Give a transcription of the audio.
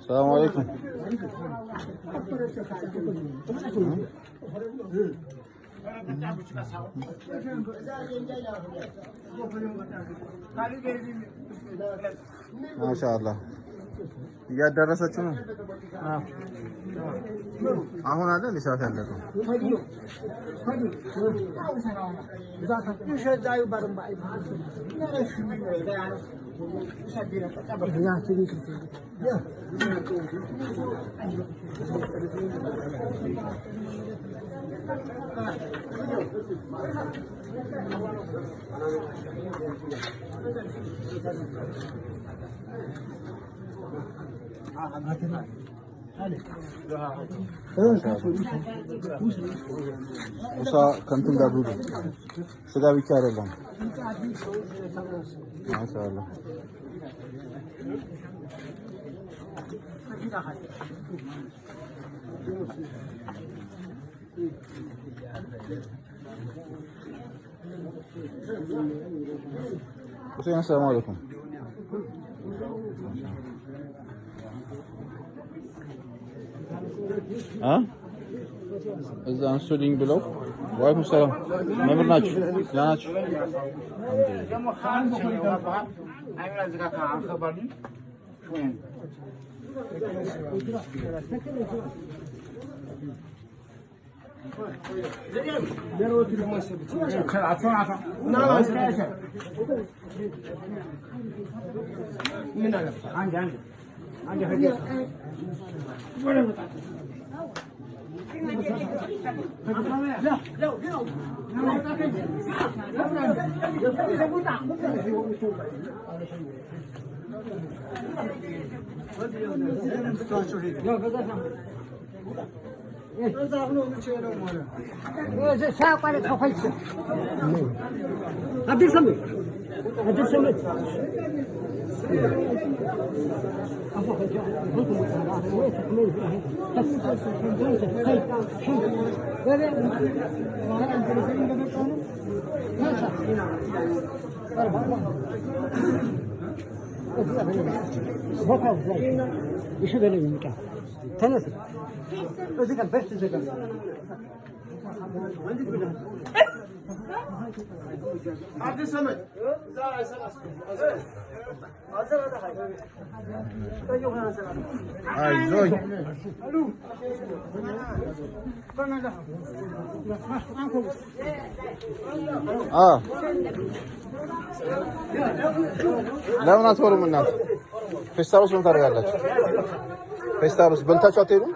السلام عليكم. ما شاء الله يا درست شنو؟ አሁን አይደል ሊሰራት ያለው Musa kantin da dulu. Sudah bicara bang. Masalah. Assalamualaikum. Ha? እዛ አንሱልኝ ብለው ወይም ሰላም መምር ናችሁ ያናችሁ ደግሞ ካንቺ ወባህ አይራ ዝጋታ አንከባሉ ደሮት ለማሰብት ከአቷ ናማስካሽ ምን አለ አንድ ሄደ ለምን አትወሩም እናት ፌስታሉስ ምን ታደርጋላችሁ ፌስታሉስ በልታችሁ አትሄዱም